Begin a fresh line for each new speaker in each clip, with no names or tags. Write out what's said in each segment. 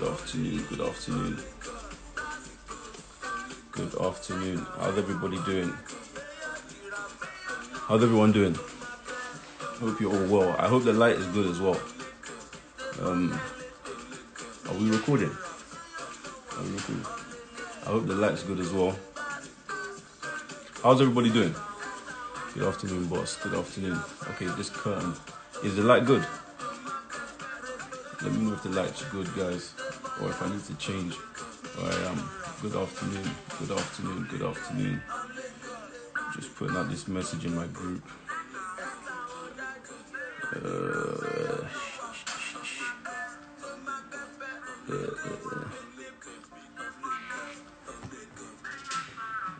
afternoon, good afternoon. Good afternoon. How's everybody doing? How's everyone doing? Hope you're all well. I hope the light is good as well. Are we recording? I hope the light's good as well. How's everybody doing? Good afternoon, boss. Good afternoon. Okay, this curtain. Is the light good? Let me know if the light's good, guys. Or if I need to change where I am. Good afternoon. Good afternoon. Good afternoon. Just putting out this message in my group.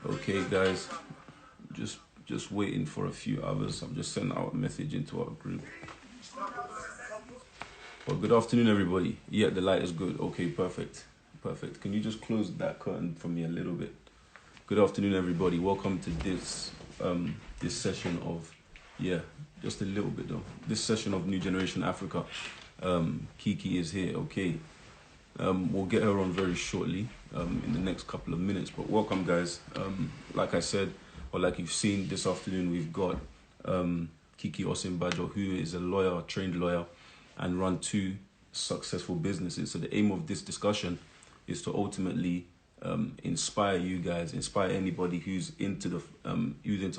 Okay, guys. Just waiting for a few hours. I'm just sending out a message into our group. Well, good afternoon, everybody. Yeah, the light is good. Okay, perfect. Perfect. Can you just close that curtain for me a little bit? Good afternoon, everybody. Welcome to this session of, just a little bit though. This session of New Generation Africa. Kiki is here. Okay. We'll get her on very shortly in the next couple of minutes. But welcome, guys. Like I said, or like you've seen this afternoon, we've got Kiki Osinbajo, who is a lawyer, trained lawyer, and run 2 successful businesses. So the aim of this discussion is to ultimately inspire you guys, inspire anybody who's into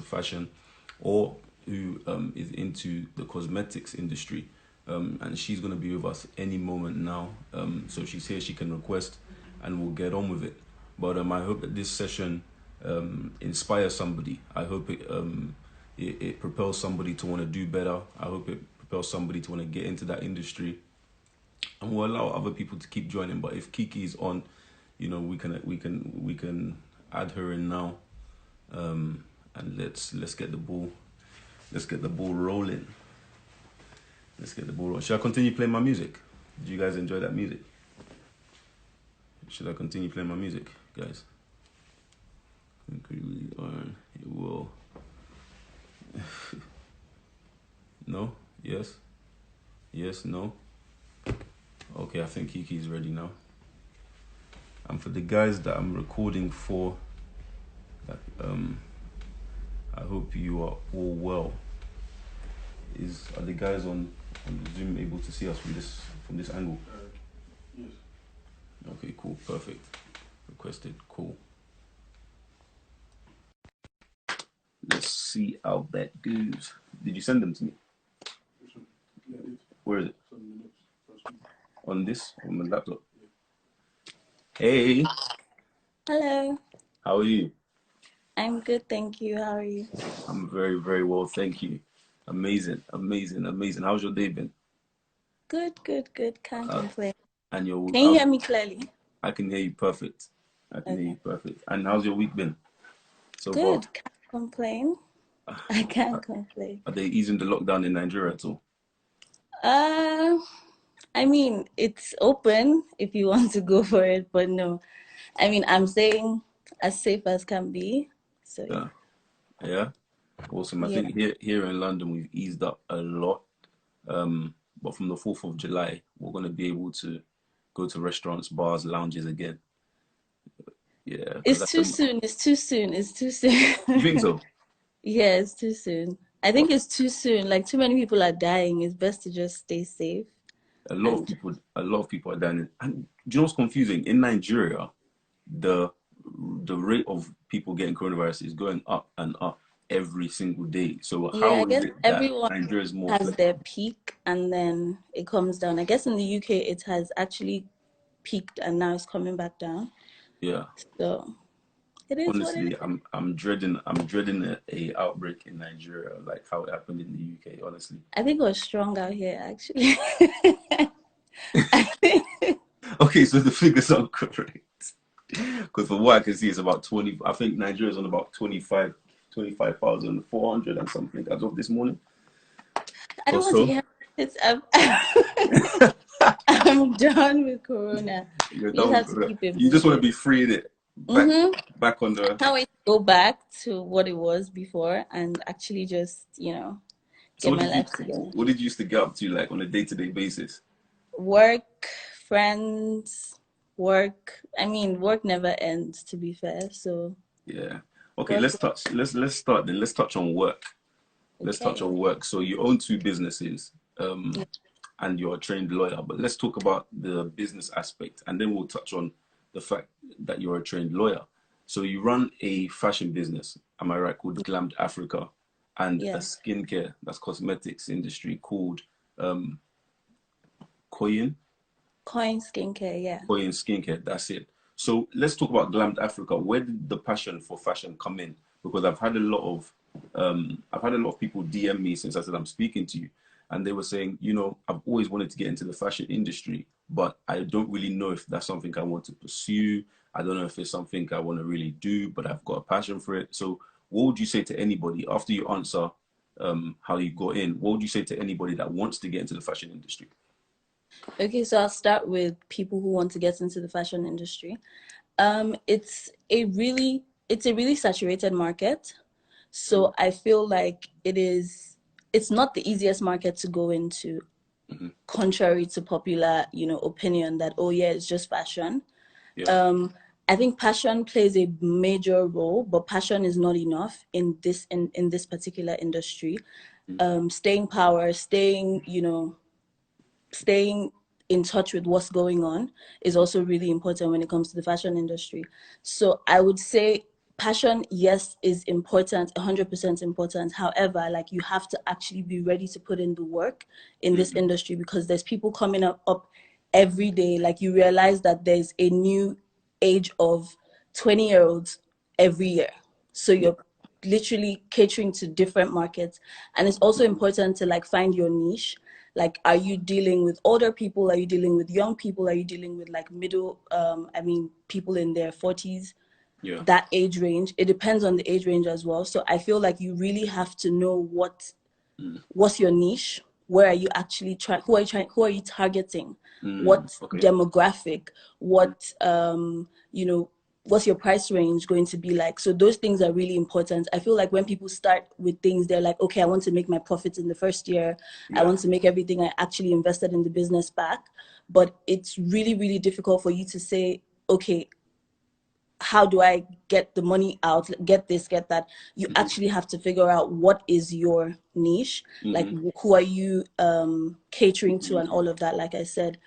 fashion or who is into the cosmetics industry. And she's going to be with us any moment now. So she's here, she can request, and we'll get on with it. But I hope that this session inspires somebody. I hope it propels somebody to want to do better. I hope it propels somebody to want to get into that industry. And we'll allow other people to keep joining. But if Kiki is on, we can add her in now. And let's get the ball rolling. Let's get the ball rolling. Should I continue playing my music? Did you guys enjoy that music? Should I continue playing my music, guys? I think we really are. It will. No? Yes? Yes? No? Okay, I think Kiki's ready now. And for the guys that I'm recording for, I hope you are all well. Are the guys on the Zoom able to see us from this angle?
Yes.
Okay, cool, perfect. Requested, cool. Let's see how that goes. Did you send them to me?
Yeah, I did.
Where is it?
7 minutes.
On my laptop. Hey,
Hello.
how are you?
I'm good, thank you. How are you?
I'm very, very well, thank you. Amazing. How's your day been?
Good. Can't complain.
And
Can you hear me clearly?
I can hear you perfect. Hear you perfect. And how's your week been so far?
Good. Can't complain. I can't complain.
Are they easing the lockdown in Nigeria at all?
I mean, it's open if you want to go for it, but no. I mean, I'm saying as safe as can be. So yeah.
Yeah. Awesome. I think here in London we've eased up a lot. But from the 4th of July, we're going to be able to go to restaurants, bars, lounges again. Yeah.
It's too soon.
You think so?
Yeah, it's too soon. I think it's too soon. Like, too many people are dying. It's best to just stay safe.
A lot of people are dying. And do you know what's confusing? In Nigeria, the rate of people getting coronavirus is going up and up every single day. So how
I guess
is it
everyone
that Nigeria is more
has their peak and then it comes down. I guess in the UK it has actually peaked and now it's coming back down.
Yeah.
So it is.
Honestly,
what it is.
I'm dreading a outbreak in Nigeria, like how it happened in the UK. Honestly,
I think it was strong out here actually.
Okay, so the figures are correct. Because from what I can see, it's about 20. I think Nigeria's on about 25,400 and something as of this morning.
I don't want to hear it. I'm done with Corona.
You just want to be free in it. Back on the.
Can't wait to go back to what it was before and actually just, get my life together.
What did you used to get up to, like, on a day-to-day basis?
Work, friends, work. I mean, work never ends, to be fair. So
Yeah. Okay,
work.
let's start then. Let's touch on work. Let's touch
Okay.
on work. So you own two businesses,
Yeah.
and you're a trained lawyer. But let's talk about the business aspect, and then we'll touch on the fact that you're a trained lawyer. So you run a fashion business, am I right, called Glammed Africa, and a
Yeah.
skincare, that's cosmetics industry, called um, Koyin.
Coin skincare. Yeah.
Koyin Skincare, that's it. So let's talk about Glammed Africa. Where did the passion for fashion come in? Because I've had a lot of people DM me since I said I'm speaking to you, and they were saying, I've always wanted to get into the fashion industry, but I don't really know if that's something I want to pursue. I don't know if it's something I want to really do, but I've got a passion for it. So what would you say to anybody after you answer how you got in? What would you say to anybody that wants to get into the fashion industry?
Okay, so I'll start with people who want to get into the fashion industry. It's a really saturated market.
Mm-hmm.
So I feel like it's not the easiest market to go into,
Mm-hmm.
contrary to popular, opinion that, oh yeah, it's just fashion.
Yeah.
I think passion plays a major role, but passion is not enough in this particular industry. Staying power, staying in touch with what's going on is also really important when it comes to the fashion industry. So I would say passion, yes, is important, 100% important. However, like, you have to actually be ready to put in the work in this
Mm-hmm.
industry, because there's people coming up every day. Like, you realize that there's a new age of 20-year-olds every year. So
Yeah.
you're literally catering to different markets. And it's also important to, like, find your niche. Like, are you dealing with older people? Are you dealing with young people? Are you dealing with, like, people in their 40s?
Yeah.
That age range, it depends on the age range as well. So I feel like you really have to know what's your niche. Where are you actually trying? Who are you targeting? What
Okay.
demographic? What what's your price range going to be like? So those things are really important. I feel like when people start with things, they're like, okay, I want to make my profits in the first year. I
Yeah.
want to make everything I actually invested in the business back. But it's really, really difficult for you to say, okay, how do I get the money out, get this, get that? You
Mm-hmm.
actually have to figure out what is your niche, like,
Mm-hmm.
who are you catering to, and all of that. Like I said,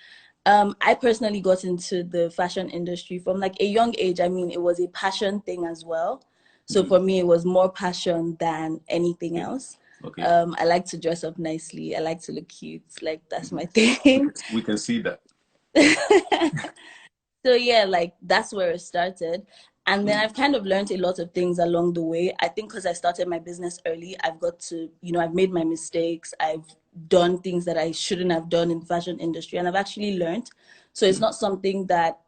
I personally got into the fashion industry from, like, a young age. I mean, it was a passion thing as well. So
Mm-hmm.
for me, it was more passion than anything
Okay.
else.
Okay.
I like to dress up nicely. I like to look cute. Like, that's
Mm-hmm.
my thing.
We can see that.
So yeah, like, that's where it started. And then
Mm.
I've kind of learned a lot of things along the way. I think because I started my business early, I've got to, I've made my mistakes. I've done things that I shouldn't have done in the fashion industry, and I've actually learned. So it's not something that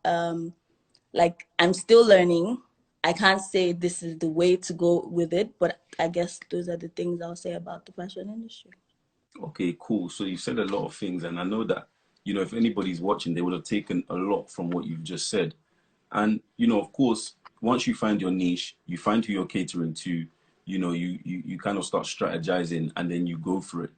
like, I'm still learning. I can't say this is the way to go with it, but I guess those are the things I'll say about the fashion industry.
Okay, cool. So you said a lot of things, and I know that, if anybody's watching, they would have taken a lot from what you've just said. And, of course, once you find your niche, you find who you're catering to, you kind of start strategizing, and then you go for it.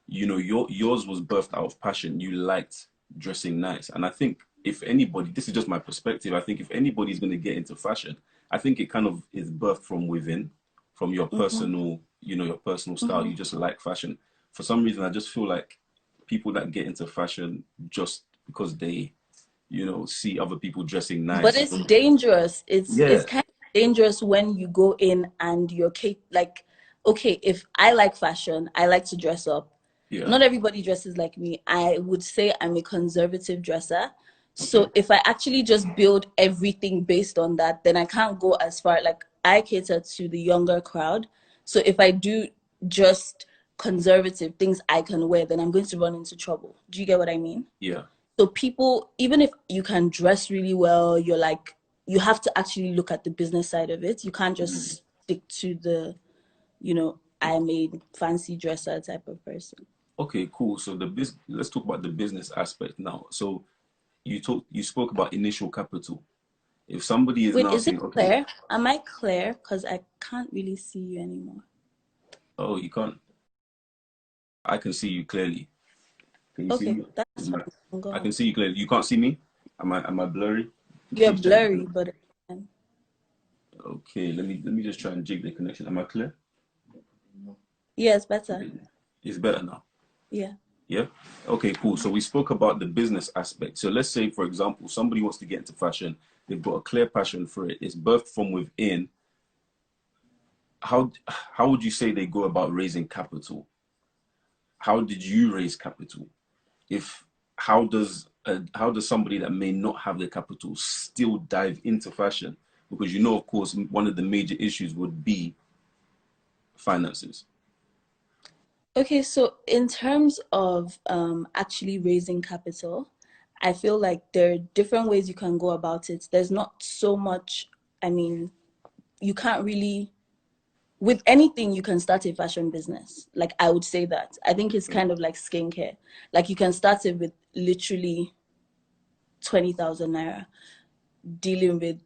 Yours was birthed out of passion. You liked dressing nice. And I think if anybody, this is just my perspective, I think if anybody's going to get into fashion, I think it kind of is birthed from within, from your
Mm-hmm.
personal, your personal style.
Mm-hmm.
You just like fashion. For some reason, I just feel like people that get into fashion just because they, see other people dressing
But
nice.
it's dangerous. It's
Yeah,
kind of dangerous when you go in and like, okay, if I like fashion, I like to dress up.
yeah.
Not everybody dresses like me. I would say I'm a conservative dresser.
Okay.
So if I actually just build everything based on that, then I can't go as far. Like, I cater to the younger crowd. So if I do just conservative things I can wear, then I'm going to run into trouble. Do you get what I mean?
Yeah.
So people, even if you can dress really well, you have to actually look at the business side of it. You can't
Mhm.
just stick to the, I'm a fancy dresser type of person.
Okay, cool. So let's talk about the business aspect now. So you spoke about initial capital. If somebody is
Wait,
now
is it
saying, okay,
Claire? Am I Claire? Because I can't really see you anymore.
oh, you can't, I can see you clearly. Can you see
Okay,
me?
that's fine.
I can
God.
see you clearly. You can't see me? Am I blurry?
You're
Please check.
blurry, but
Okay, let me just try and jig the connection. Am I clear?
yeah, it's better.
It's better now.
Yeah.
Yeah. Okay, cool. So we spoke about the business aspect. So let's say, for example, somebody wants to get into fashion. They've got a clear passion for it. It's birthed from within. How would you say they go about raising capital? How did you raise capital? If how does somebody that may not have the capital still dive into fashion? Because you know, of course, one of the major issues would be finances.
Okay, so in terms of actually raising capital, I feel like there are different ways you can go about it. There's not so much, I mean, you can't really, with anything, you can start a fashion business. Like, I would say that. I think it's
Okay.
kind of like skincare. Like, you can start it with literally 20,000 naira, dealing with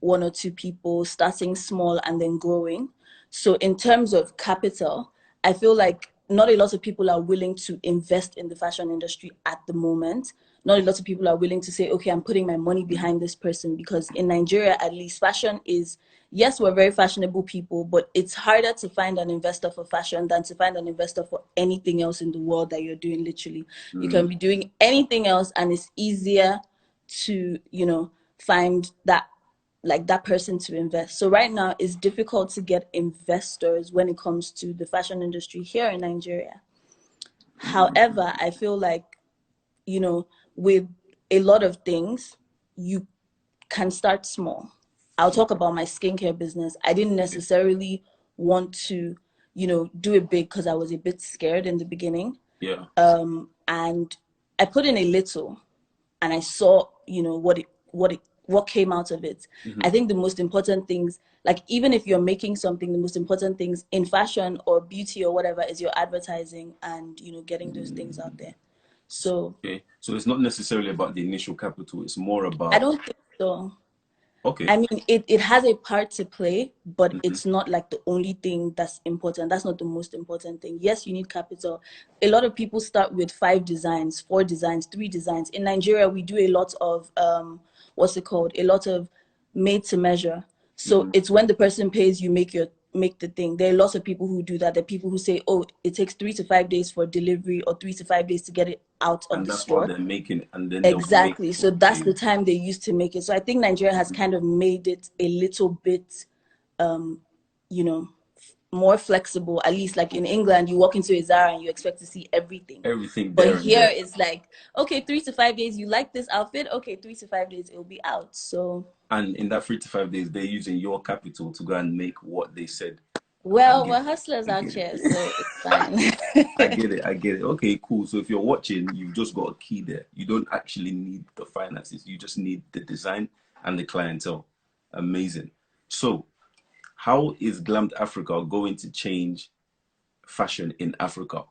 one or two people, starting small and then growing. So in terms of capital, I feel like not a lot of people are willing to invest in the fashion industry at the moment. Not a lot of people are willing to say, okay, I'm putting my money behind this person, because in Nigeria, at least, fashion is, yes, we're very fashionable people, but it's harder to find an investor for fashion than to find an investor for anything else in the world that you're doing, literally. You can be doing anything else and it's easier to, find that, like, that person to invest. So right now it's difficult to get investors when it comes to the fashion industry here in Nigeria. However, I feel like, with a lot of things, you can start small. I'll talk about my skincare business. I didn't necessarily want to, do it big because I was a bit scared in the beginning.
Yeah.
And I put in a little, and I saw, what came out of it. I think the most important things, like, even if you're making something, the most important things in fashion or beauty or whatever is your advertising and, getting those things out there. So
Okay. So it's not necessarily about the initial capital. It's more
I
about
don't think so.
okay.
I mean, it has a part to play, but it's not like the only thing that's important. That's not the most important thing. Yes, you need capital. A lot of people start with 5 designs, 4 designs, 3 designs. In Nigeria, we do a lot of what's it called? A lot of made to measure. So it's when the person pays you, make the thing. There are lots of people who do that. There are people who say, oh, it takes 3 to 5 days for delivery or 3 to 5 days to get it out of
And
the
that's while
store.
they're making it, and then they'll make
Exactly. So that's
okay.
the time they used to make it. So I think Nigeria has kind of made it a little bit, you know, more flexible. At least, like, in England, you walk into a Zara and you expect to see everything.
Everything
But
there and
here
there.
it's like, okay, 3 to 5 days, you like this outfit? Okay, 3 to 5 days, it'll be out. So,
And in that 3 to 5 days, they're using your capital to go and make what they said. I
well,
get
we're
it.
hustlers
I
out
get
here,
it.
so it's fine.
I get it. I get it. Okay, cool. So if you're watching, you've just got a key there. You don't actually need the finances. You just need the design and the clientele. Amazing. So how is Glammed Africa going to change fashion in Africa?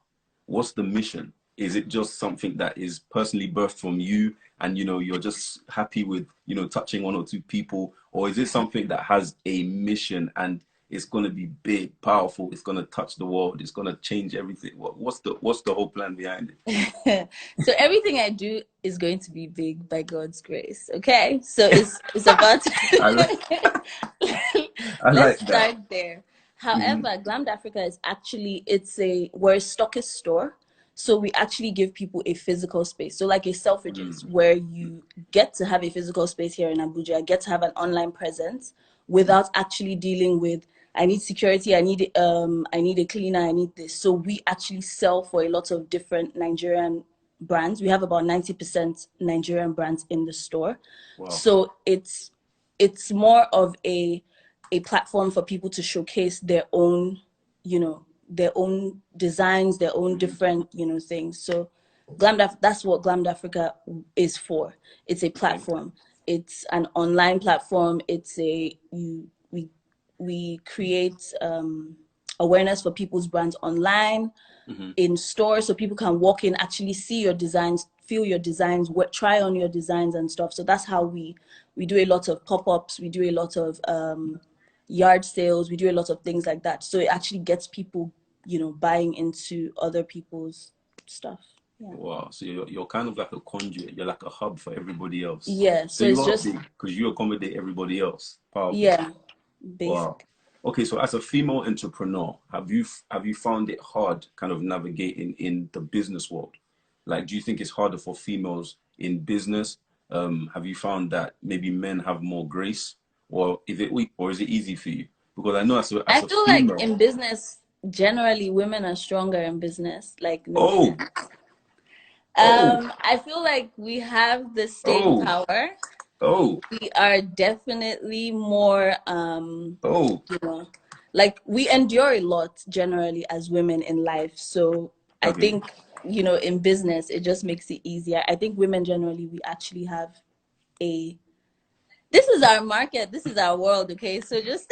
What's the mission? Is it just something that is personally birthed from you and you're just happy with touching one or two people, or is it something that has a mission and it's going to be big, powerful, it's going to touch the world, it's going to change everything? What's the whole plan behind
So everything I do is going to be big by God's grace. Okay, so it's about.
it? I
Let's
like that.
start there. However, Glammed Africa is actually, we're a stockist store. So we actually give people a physical space. So, like a Selfridges, where you get to have a physical space here in Abuja, get to have an online presence without actually dealing with, I need security, I need a cleaner, I need this. So we actually sell for a lot of different Nigerian brands. We have about 90% Nigerian brands in the store.
Wow.
So it's more of a platform for people to showcase their own, their own designs, their own different, things. So that's what Glammed Africa is for. It's a
Okay.
platform. It's an online platform. It's a you we create awareness for people's brands online, in store, so people can walk in, actually see your designs, feel your designs, try on your designs and stuff. So that's how we do a lot of pop-ups, we do a lot of yard sales, we do a lot of things like that. So it actually gets people, buying into other people's stuff. Yeah.
Wow. So you're kind of like a conduit. You're like a hub for everybody else.
Yeah.
So
So
you
it's
are
just,
big because you accommodate everybody else. Powerful.
yeah,
Wow.
basic.
Okay, so as a female entrepreneur, have you found it hard kind of navigating in the business world? Like, do you think it's harder for females in business? Have you found that maybe men have more grace, or is it easy for you? Because I know as
I
a
feel like
female,
in business, generally women are stronger in business. Like, no
oh,
offense.
oh,
I feel like we have the staying
oh,
power.
oh,
We are definitely more,
oh,
you know, like we endure a lot generally as women in life. So I
okay.
think, in business, it just makes it easier. I think women generally, we actually have a, this is our market, this is our world, okay? So just,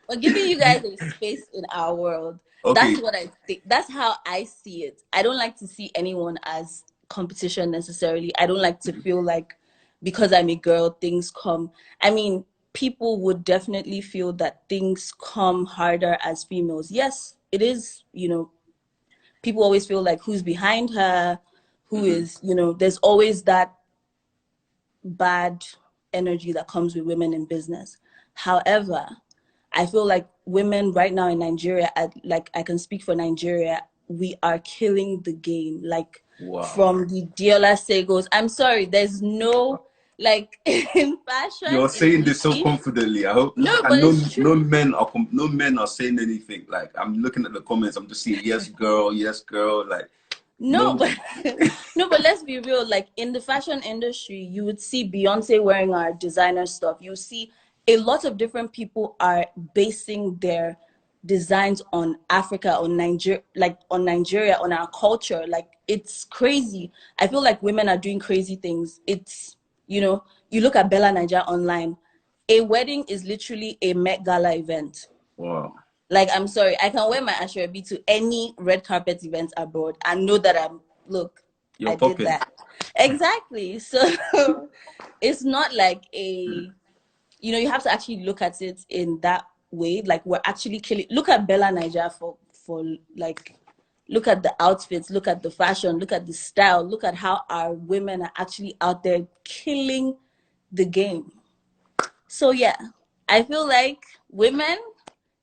we're giving you guys a space in our world. That's
Okay.
what I think. That's how I see it. I don't like to see anyone as competition necessarily. I don't like to feel like because I'm a girl, things come. I mean, people would definitely feel that things come harder as females. Yes, it is, people always feel like who's behind her, who
Hmm.
is, there's always that bad energy that comes with women in business. However, I feel like women right now in Nigeria, like I can speak for Nigeria, we are killing the game. Like
Wow.
from the Diola Segos. I'm sorry, there's no like in fashion,
You're
in
saying this so
beauty.
confidently. I hope,
No,
and
but it's true.
no men are saying anything. Like I'm looking at the comments, I'm just seeing yes, girl. Like
No,
no,
but no, but let's be real. Like in the fashion industry, you would see Beyonce wearing our designer stuff. You see a lot of different people are basing their designs on Africa, on Nigeria, like on Nigeria, on our culture. Like it's crazy. I feel like women are doing crazy things. It's, you look at Bella Niger online. A wedding is literally a Met Gala event.
wow,
Like, I'm sorry, I can wear my Ashwebi to any red carpet event abroad and know that look,
you're
I did
popping.
that. Exactly. So it's not like you have to actually look at it in that way. Like, we're actually killing. Look at Bella Niger for like, look at the outfits, look at the fashion, look at the style, look at how our women are actually out there killing the game. So yeah, I feel like women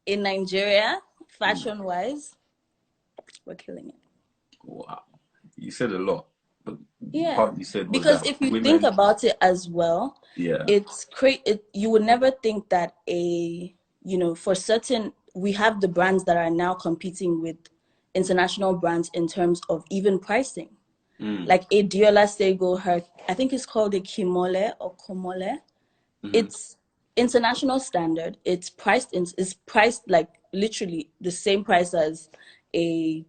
in Nigeria,
Mm,
fashion wise, we're killing it.
wow, you said a lot, but the
Yeah,
part you said was
because
that
if you think
women,
about it as well,
yeah,
it's you would never think that for certain, we have the brands that are now competing with international brands in terms of even pricing.
mm,
Like a Diola Sego, I think it's called a Kimole or Komole.
hmm,
It's international standard. It's priced like literally the same price as a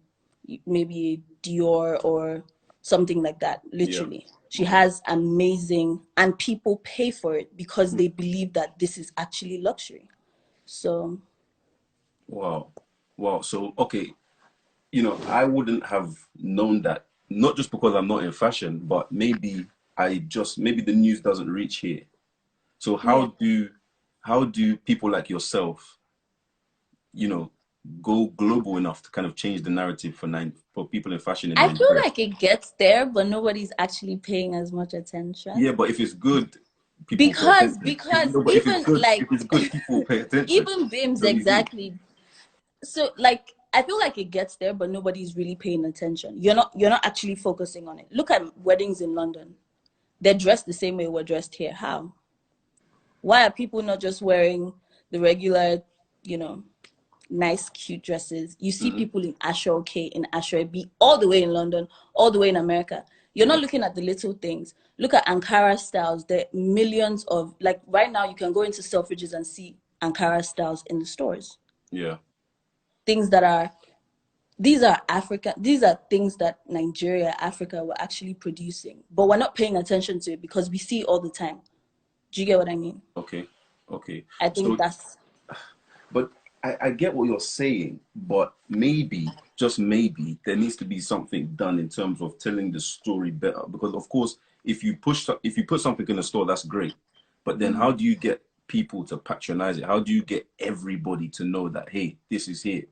maybe a Dior or something like that.
yeah,
Literally, she
okay,
has amazing, and people pay for it because
mm,
they believe that this is actually luxury. So
wow, wow. So okay, I wouldn't have known that, not just because I'm not in fashion, but maybe the news doesn't reach here. So
yeah,
how do people like yourself, you know, go global enough to kind of change the narrative for people in fashion in
I feel
Nigeria?
like it gets there, but nobody's actually paying as much attention
Yeah, but if it's good, people will pay
because
attention.
because
No, but
even
if it's good, people will pay attention.
even BIMS,
Don't you think?
exactly. So like I feel like it gets there, but nobody's really paying attention. You're not actually focusing on it. Look at weddings in London. They're dressed the same way we're dressed here. How? Why are people not just wearing the regular, you know, nice, cute dresses? You see
Hmm.
people in Asher K, in Asher B, all the way in London, all the way in America. You're
Yeah,
not looking at the little things. Look at Ankara styles. There are millions of, like right now, you can go into Selfridges and see Ankara styles in the stores.
yeah.
Things that are these are Africa, these are things that Nigeria, Africa were actually producing, but we're not paying attention to it because we see it all the time. Do you get what I mean?
Okay, okay.
I think
So,
that's
but I get what you're saying, but maybe, just maybe, there needs to be something done in terms of telling the story better. Because of course, if you put something in a store, that's great. But then how do you get people to patronize it? How do you get everybody to know that, hey, this is here?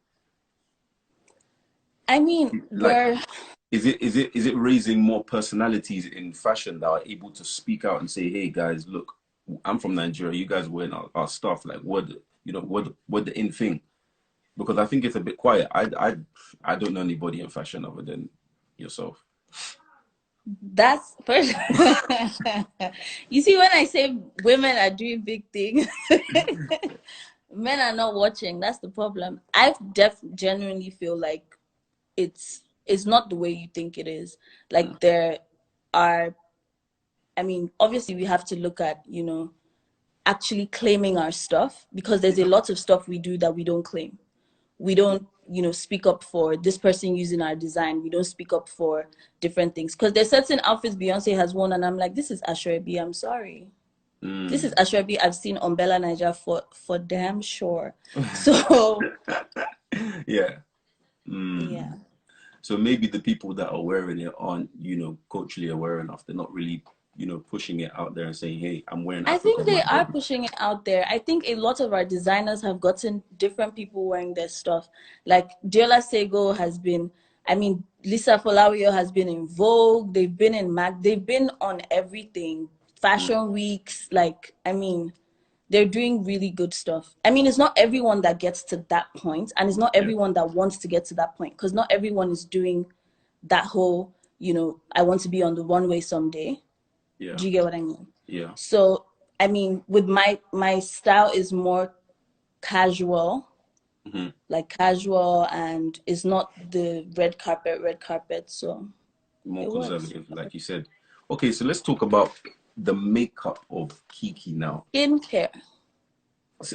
I mean,
Like,
we're
is it raising more personalities in fashion that are able to speak out and say, "Hey guys, look, I'm from Nigeria. You guys wearing our stuff. Like, what the in thing?" Because I think it's a bit quiet. I don't know anybody in fashion other than yourself.
that's first. You see, when I say women are doing big things, men are not watching. That's the problem. I genuinely feel like it's not the way you think it is.
Mm.
Like there are, I mean, obviously we have to look at, actually claiming our stuff, because there's a lot of stuff we do that we don't claim. We don't, speak up for this person using our design. We don't speak up for different things, because there's certain outfits Beyonce has worn and I'm like, this is Ashwebi, I'm sorry. This is
Mm.
Ashwebi I've seen on Bella Niger for damn sure. So
Yeah. Mm.
yeah.
So maybe the people that are wearing it aren't, culturally aware enough. They're not really, pushing it out there and saying, "Hey, I'm wearing
I think
Africa on
they
my
are
body."
pushing it out there. I think a lot of our designers have gotten different people wearing their stuff. Like Diola Sego has been, I mean, Lisa Folawio has been in Vogue. They've been in Mac. They've been on everything.
Mm.
Fashion weeks. Like, I mean, they're doing really good stuff. I mean, it's not everyone that gets to that point, and it's not
Yeah.
everyone that wants to get to that point, because not everyone is doing that whole, I want to be on the runway someday.
Yeah.
Do you get what I mean?
Yeah.
So, I mean, with my style is more casual,
Hmm.
like casual, and it's not the red carpet. So
More
it works.
conservative, like you said. Okay, so let's talk about the makeup of Kiki now.
Skincare.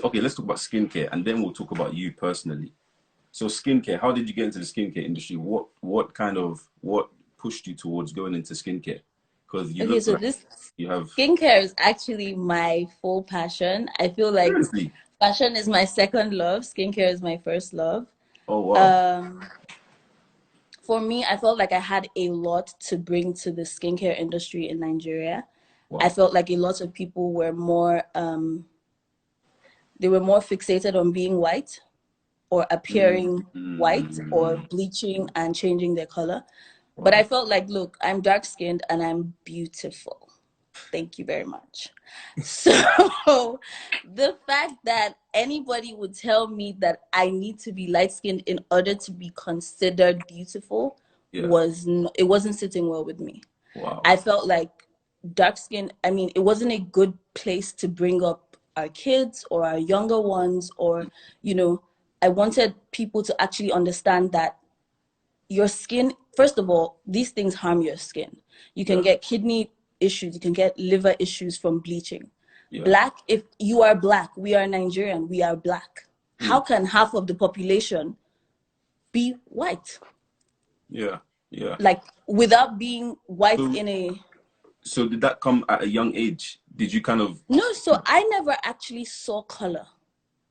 Okay, let's talk about skincare, and then we'll talk about you personally. So skincare, how did you get into the skincare industry? What pushed you towards going into skincare? Because you
Okay,
look
so
like
this
you have
skincare is actually my full passion. I feel like
seriously.
fashion is my second love. Skincare is my first love.
Oh wow.
Um, for me, I felt like I had a lot to bring to the skincare industry in Nigeria. I
Wow.
felt like a lot of people were more they were more fixated on being white or appearing white or
Mm.
bleaching and changing their color. But I
Wow.
felt like, look, I'm dark skinned and I'm beautiful. Thank you very much. So the fact that anybody would tell me that I need to be light skinned in order to be considered beautiful
Yeah.
it wasn't sitting well with me.
Wow.
I felt like dark skin, I mean, it wasn't a good place to bring up our kids or our younger ones, or, you know, I wanted people to actually understand that your skin, first of all, these things harm your skin. You can
Yeah.
get kidney issues, you can get liver issues from bleaching.
Yeah.
Black, if you are black, we are Nigerian, we are black. How
Mm.
can half of the population be white?
Yeah. Yeah.
Like without being white
So
in a
so did that come at a young age? Did you kind of
no, so I never actually saw color.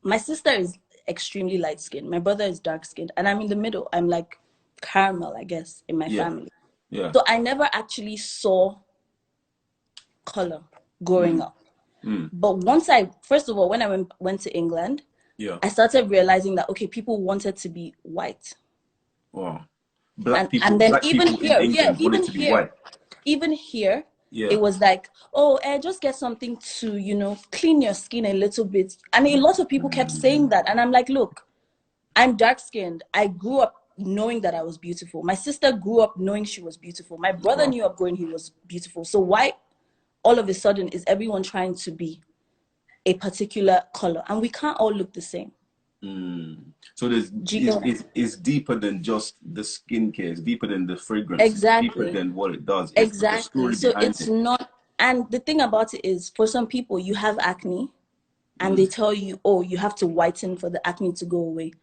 My sister is extremely light skinned. My brother is dark skinned, and I'm in the middle. I'm like caramel, I guess, in my
yeah.
family.
Yeah.
So I never actually saw color growing
Mm.
up.
Mm.
But first of all, when I went to England,
Yeah.
I started realizing that, okay, people wanted to be white.
Wow.
And then
Black people in England wanted to be white.
even here,
Yeah.
it was like, oh, just get something to, clean your skin a little bit. And a lot of people kept saying that. And I'm like, look, I'm dark skinned. I grew up knowing that I was beautiful. My sister grew up knowing she was beautiful. My brother
Wow.
knew up growing he was beautiful. So why all of a sudden is everyone trying to be a particular color? And we can't all look the same.
Mm. So there's
Do you get what I mean?
it's deeper than just the skincare. It's deeper than the fragrance. It's deeper
Exactly.
than what it does. It's the
Exactly.
story
So
behind
it's
it.
not, and the thing about it is, for some people, you have acne and
Mm.
they tell you, oh, you have to whiten for the acne to go away.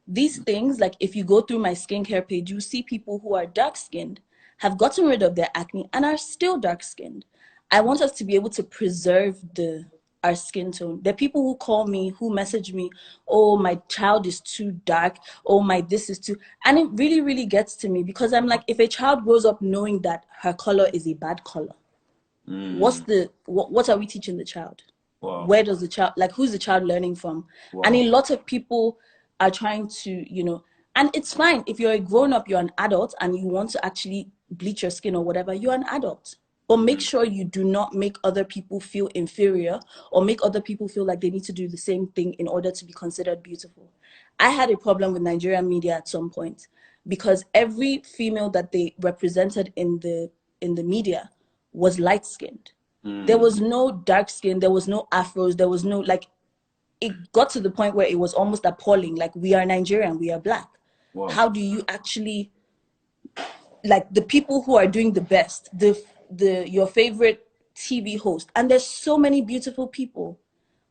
These things, like if you go through my skincare page, you see people who are dark skinned, have gotten rid of their acne, and are still dark skinned. I want us to be able to preserve our skin tone. There are people who call me, who message me, oh, my child is too dark, oh, my this is too, and it really, really gets to me, because I'm like, if a child grows up knowing that her color is a bad color,
Mm.
what are we teaching the child?
Wow.
Where does the child, like, who's the child learning from? And a
Wow.
lot of people are trying to, And it's fine if you're a grown up, you're an adult, and you want to actually bleach your skin or whatever, you're an adult. But make sure you do not make other people feel inferior or make other people feel like they need to do the same thing in order to be considered beautiful. I had a problem with Nigerian media at some point because every female that they represented in the media was light skinned. There was no dark skin, there was no afros, there was no like, it got to the point where it was almost appalling. Like, we are Nigerian, we are black.
Wow.
How do you actually, like, the people who are doing the best, the your favorite TV host, and there's so many beautiful people.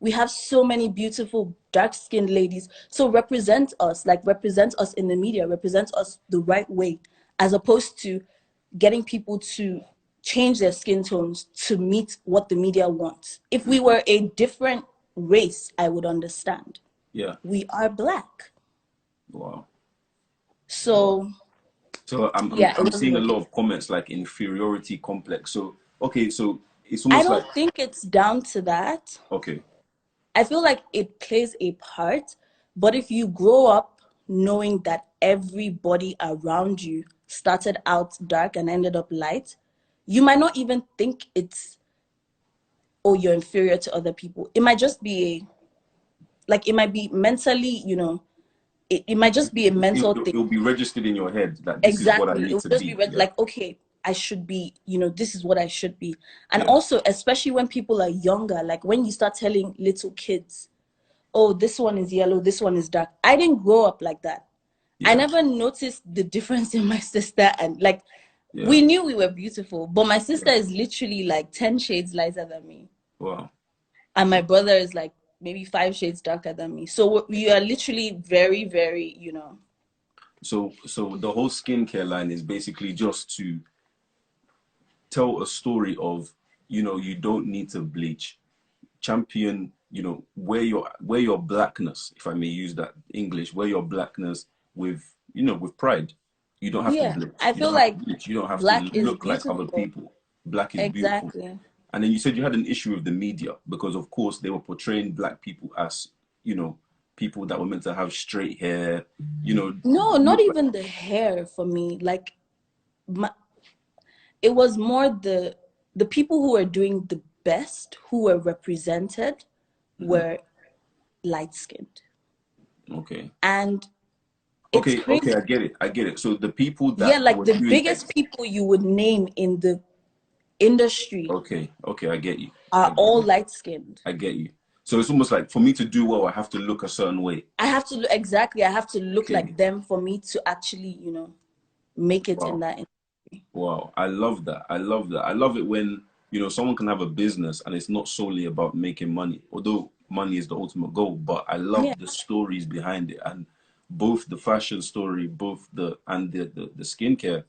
We have so many beautiful dark-skinned ladies. So represent us, like represent us in the media, represent us the right way, as opposed to getting people to change their skin tones to meet what the media wants. If we were a different race, I would understand.
Yeah.
We are black.
Wow.
So
So
yeah, it
I'm
wasn't
seeing a lot
okay.
of comments like inferiority complex. So okay, so it's
I
almost like
don't think it's down to that.
okay,
I feel like it plays a part, but if you grow up knowing that everybody around you started out dark and ended up light, you might not even think it's, oh, you're inferior to other people. It might just be like, it might be mentally, it might just be a mental thing.
it'll be registered in your head that this is what I
Exactly. It
need
will
to
just be
be. Yeah.
like, okay, I should be, this is what I should be. And
Yeah.
also, especially when people are younger, like when you start telling little kids, oh, this one is yellow, this one is dark. I didn't grow up like that. I
Yeah.
never noticed the difference in my sister. And like,
Yeah.
we knew we were beautiful, but my sister
Yeah.
is literally like 10 shades lighter than me.
Wow.
And my brother is like maybe 5 shades darker than me. So we are literally very, very,
So the whole skincare line is basically just to tell a story of, you don't need to bleach. Champion, wear your blackness, if I may use that English, wear your blackness with, with pride. You don't have to
yeah,
bleach.
I
You
feel
don't have to
like
bleach. You don't have to
black is
look like other
beautiful.
people. Black is beautiful.
Exactly.
And then you said you had an issue with the media because, of course, they were portraying black people as, people that were meant to have straight hair,
No, not
look like,
even the hair for me. Like, my, it was more the people who were doing the best, who were represented, were light skinned.
okay.
And it's
Okay,
crazy.
I get it. I get it. So the people
Yeah,
that
like
were
the
doing
biggest people you would name in the industry
okay, I get you. I
are
get
all
you.
light skinned.
I get you. So it's almost like for me to do well, I have to look a certain way.
I have to look exactly, I have to look
Okay.
like them for me to actually, make it in
Wow.
that industry.
Wow. I love that. I love that. I love it when, someone can have a business and it's not solely about making money, although money is the ultimate goal, but I
Yeah.
love the stories behind it. And both the fashion story, both the skincare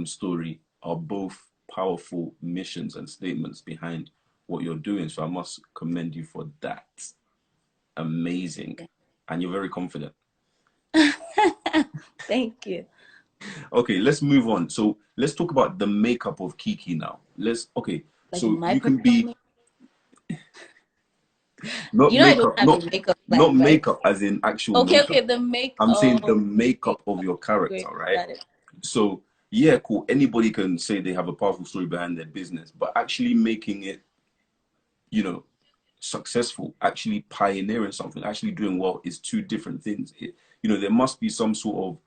story are both powerful missions and statements behind what you're doing. So I must commend you for that. Amazing. And you're very confident.
Thank you.
Okay, let's move on. So let's talk about the makeup of Kiki now. Okay,
Like
so
my
you can
personal
be not
I don't
makeup,
have a makeup
not
line, right?
makeup as in actual
Okay,
makeup.
okay, the make
I'm saying the makeup of
makeup.
your character,
Great,
right?
got it.
So yeah, cool. Anybody can say they have a powerful story behind their business, but actually making it, you know, successful, actually pioneering something, actually doing well is two different things. There must be some sort of,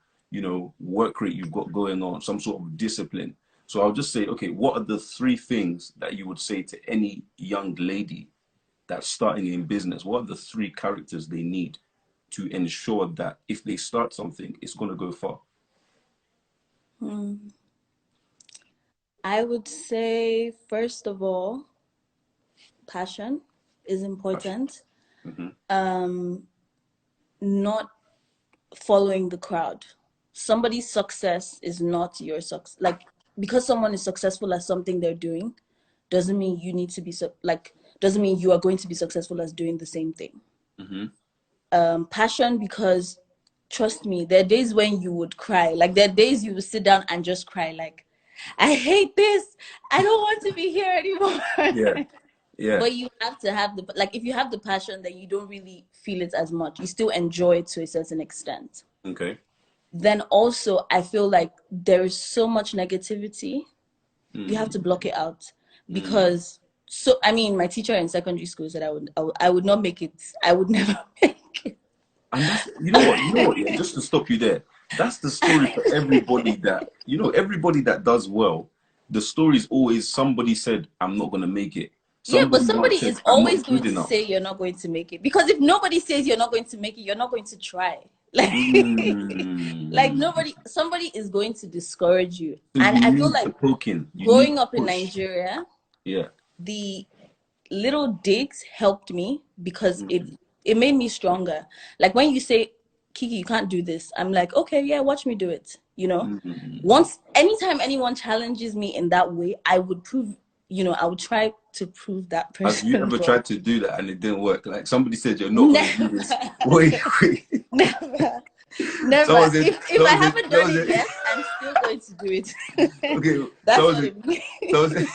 work rate you've got going on, some sort of discipline. So I'll just say, okay, what are the three things that you would say to any young lady that's starting in business? What are the three characters they need to ensure that if they start something, it's going to go far?
I would say, first of all, passion is
Passion.
important.
Hmm.
Not following the crowd. Somebody's success is not your success. Like, because someone is successful at something they're doing, doesn't mean you need to be doesn't mean you are going to be successful as doing the same thing.
Hmm.
Passion, because trust me, there are days when you would cry. Like, there are days you would sit down and just cry. Like, I hate this. I don't want to be here
Yeah,
anymore.
yeah.
But you have to have if you have the passion, then you don't really feel it as much. You still enjoy it to a certain extent.
Okay.
then also I feel like there is so much negativity. You have to block it out, because so I mean, my teacher in secondary school said I would not make it. I would never make it.
And that's, yeah, just to stop you there, that's the story for everybody that, everybody that does well. The story is always somebody said, I'm not going to make it.
Yeah, but
Somebody
somebody
once said,
is
I'm
always
not
going
good
to say
enough.
you're not going to make it, because if nobody says you're not going to make it, you're not going to try. Like, like
Mm.
somebody is going to discourage you.
So
And
you
I feel
need the
like
poking. You need
growing
the
up in
push.
Nigeria,
Yeah.
the little digs helped me, because it made me stronger. Like when you say, Kiki, you can't do this, I'm like, okay, yeah, watch me do it. Anytime anyone challenges me in that way, I would prove, I would try to prove that
Have you
person
ever
wrong.
tried to do that and it didn't work? Like somebody said, you're not going to do
Never.
this. Wait, wait.
Never. Never.
Someone said,
If I
someone said,
haven't done
someone
it
said,
yet, I'm still going to do it.
okay,
That's
someone
what
said,
it means.
someone said,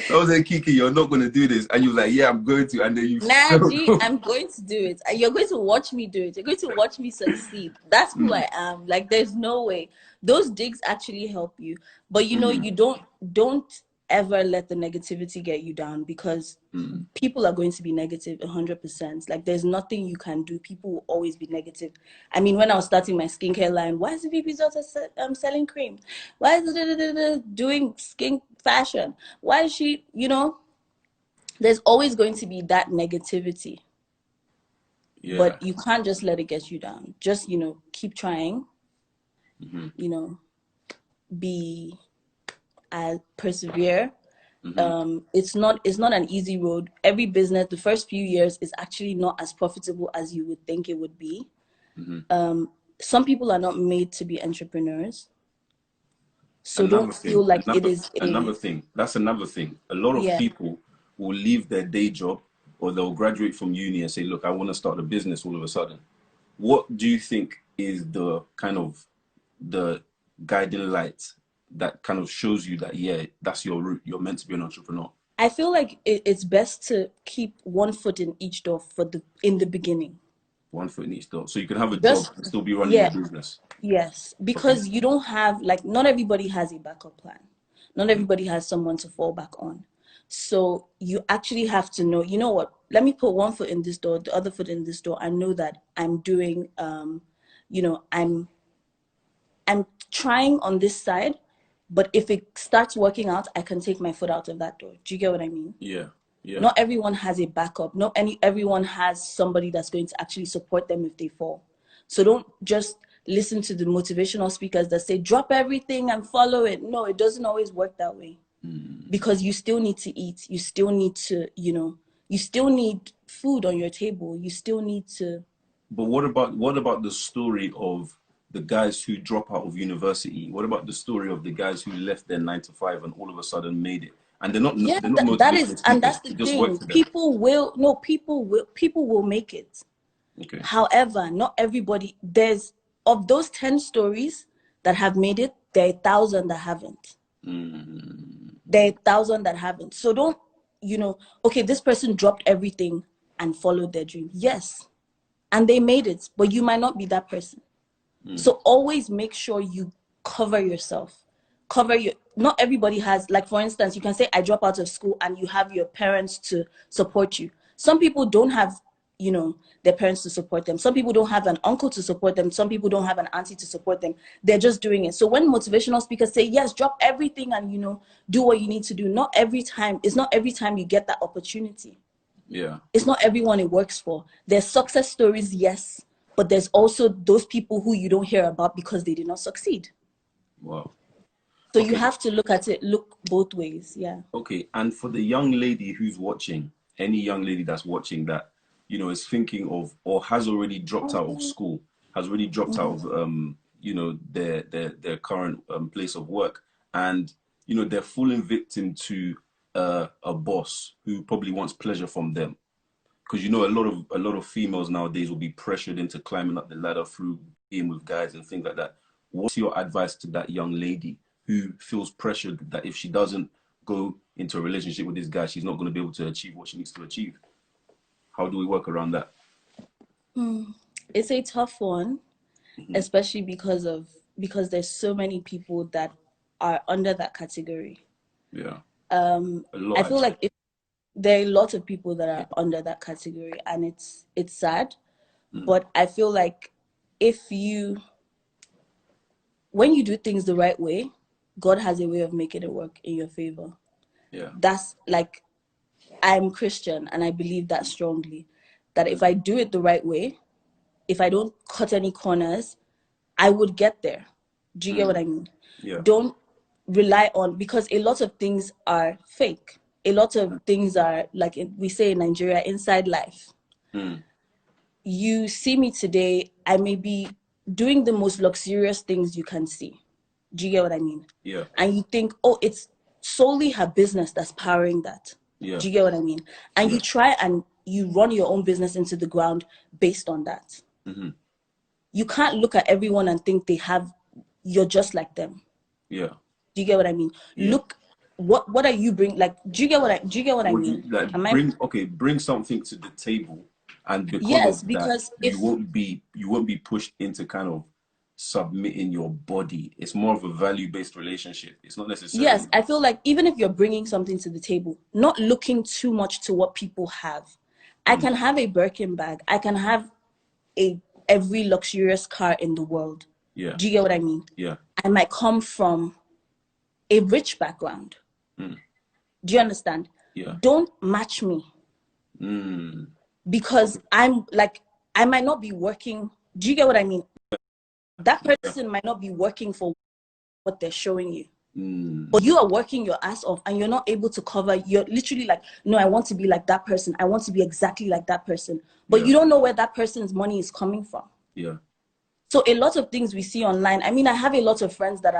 someone said, Kiki, you're not going to do this. And you was like, yeah, I'm going to. And then you
Nah,
failed.
G, I'm going to do it. And you're going to watch me do it. You're going to watch me succeed. That's who I am. Like, there's no way. Those digs actually help you. But you don't ever let the negativity get you down, because people are going to be negative 100%. Like, there's nothing you can do. People will always be negative. I mean, when I was starting my skincare line, why is the VP's daughter selling cream? Why is it doing skin fashion? Why is she, there's always going to be that negativity,
Yeah.
but you can't just let it get you down. Just, keep trying, be persevere. It's not an easy road. Every business, the first few years is actually not as profitable as you would think it would be. Some people are not made to be entrepreneurs. So
Another
don't
thing,
feel like it
another
is
another thing. That's another thing. A lot of
yeah.
people will leave their day job or they'll graduate from uni and say, look, I want to start a business all of a sudden. What do you think is the kind of the guiding light that kind of shows you that, yeah, that's your route. You're meant to be an entrepreneur.
I feel like it's best to keep one foot in each door in the beginning.
One foot in each door. So you can have a job
Just
and still be running your
yeah.
business.
Yes,
Okay.
because you don't have, like, not everybody has a backup plan. Not everybody has someone to fall back on. So you actually have to know, you know what, let me put one foot in this door, the other foot in this door. I know that I'm doing, I'm trying on this side, but if it starts working out, I can take my foot out of that door. Do you get what I mean?
Yeah. Yeah.
Not everyone has a backup. Not everyone has somebody that's going to actually support them if they fall. So don't just listen to the motivational speakers that say drop everything and follow it. No, it doesn't always work that way, because you still need to eat. You still need to, you still need food on your table. You still need to.
But what about the story of the guys who drop out of university? What about the story of the guys who left their 9 to 5 and all of a sudden made it? And
Yeah,
they're not
that is,
motivational
and
speakers.
that's the
It just works
thing.
for them.
People will make it.
Okay.
However, not everybody, of those 10 stories that have made it, there are 1,000 that haven't. There are 1,000 that haven't. So don't, okay, this person dropped everything and followed their dream. Yes. And they made it, but you might not be that person. So always make sure you cover yourself. Not everybody has, like, for instance, you can say, I drop out of school, and you have your parents to support you. Some people don't have, their parents to support them. Some people don't have an uncle to support them. Some people don't have an auntie to support them. They're just doing it. So when motivational speakers say, yes, drop everything and, do what you need to do, it's not every time you get that opportunity.
Yeah.
It's not everyone it works for. There's success stories, yes, but there's also those people who you don't hear about because they did not succeed.
Wow.
So you
Okay.
have to look both ways. Yeah.
Okay. And for the young lady who's watching, any young lady that's watching that, is thinking of or has already dropped out of school, has already dropped out of their current place of work, and they're falling victim to a boss who probably wants pleasure from them. Because a lot of females nowadays will be pressured into climbing up the ladder through being with guys and things like that. What's your advice to that young lady who feels pressured that if she doesn't go into a relationship with this guy, she's not going to be able to achieve what she needs to achieve? How do we work around that?
It's a tough one. especially because there's so many people that are under that category.
Yeah.
A
lot,
I feel
actually.
like there are a lot of people that are under that category, and it's sad. But I feel like when you do things the right way, God has a way of making it work in your favor.
Yeah.
That's like, I'm Christian and I believe that strongly. That if I do it the right way, if I don't cut any corners, I would get there. Do you get what I mean?
Yeah.
Don't rely on, because a lot of things are fake. A lot of things are, like we say in Nigeria, inside life. You see me today, I may be doing the most luxurious things you can see. Do you get what I mean?
Yeah.
And you think, oh, it's solely her business that's powering that.
Yeah.
Do you get what I mean? And you try and you run your own business into the ground based on that. You can't look at everyone and think you're just like them.
Yeah.
Do you get what I mean?
Yeah.
Look, what are you bring? Like, do you get what I
Would you
mean?
like
Am I?
bring something to the table, and because
Yes,
of that,
because
you won't be pushed into kind of submitting your body. It's more of a value-based relationship. It's not necessarily.
yes, I feel like even if you're bringing something to the table, not looking too much to what people have. I can have a Birkin bag. I can have every luxurious car in the world.
Yeah.
Do you get what I mean?
Yeah.
I might come from a rich background. Do you understand?
Yeah.
Don't match me, because I'm like, I might not be working. Do you get what I mean? That person might not be working for what they're showing you. But you are working your ass off and you're not able to cover. You're literally like, no, I want to be like that person. I want to be exactly like that person. But you don't know where that person's money is coming from.
Yeah.
So a lot of things we see online. I mean, I have a lot of friends that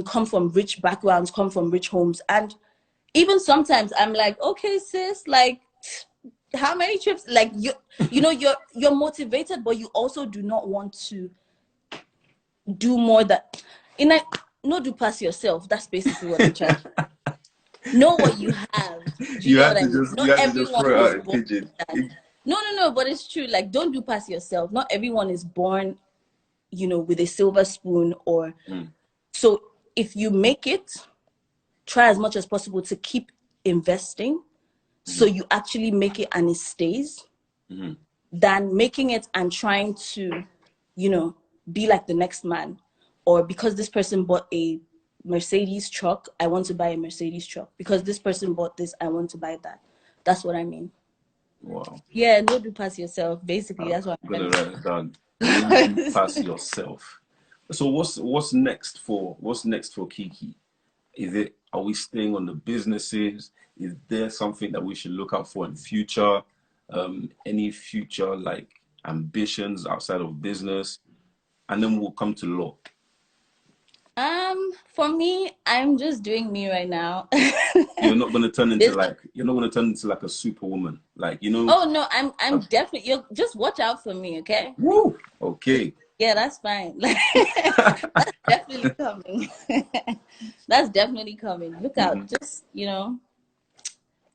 come from rich backgrounds, come from rich homes. And even sometimes I'm like, okay, sis, like, how many trips? Like, you're motivated, but you also do not want to do more that no, do pass yourself. That's basically what I'm trying to know what you have. Do you
You
get
had
what I
to
mean?
just
Not everyone
throw
is
out a
born
pigeon.
like that. No, but it's true. Like, don't do pass yourself. Not everyone is born, with a silver spoon, or so if you make it, try as much as possible to keep investing, so you actually make it and it stays, than making it and trying to, be like the next man. Or because this person bought a Mercedes truck, I want to buy a Mercedes truck. Because this person bought this, I want to buy that. That's what I mean.
Wow.
Yeah, no, do pass yourself. Basically, that's what
I'm
I'm
gonna
trying
write it down. No, do pass yourself. So what's next for Kiki? Are we staying on the businesses? Is there something that we should look out for in future? Any future like ambitions outside of business? And then we'll come to law.
For me, I'm just doing me right now.
You're not gonna turn into
This,
like a superwoman. Like,
oh no, I'm definitely, you just watch out for me, okay?
woo, okay.
Yeah, that's fine. That's definitely coming. That's definitely coming. Look out, just,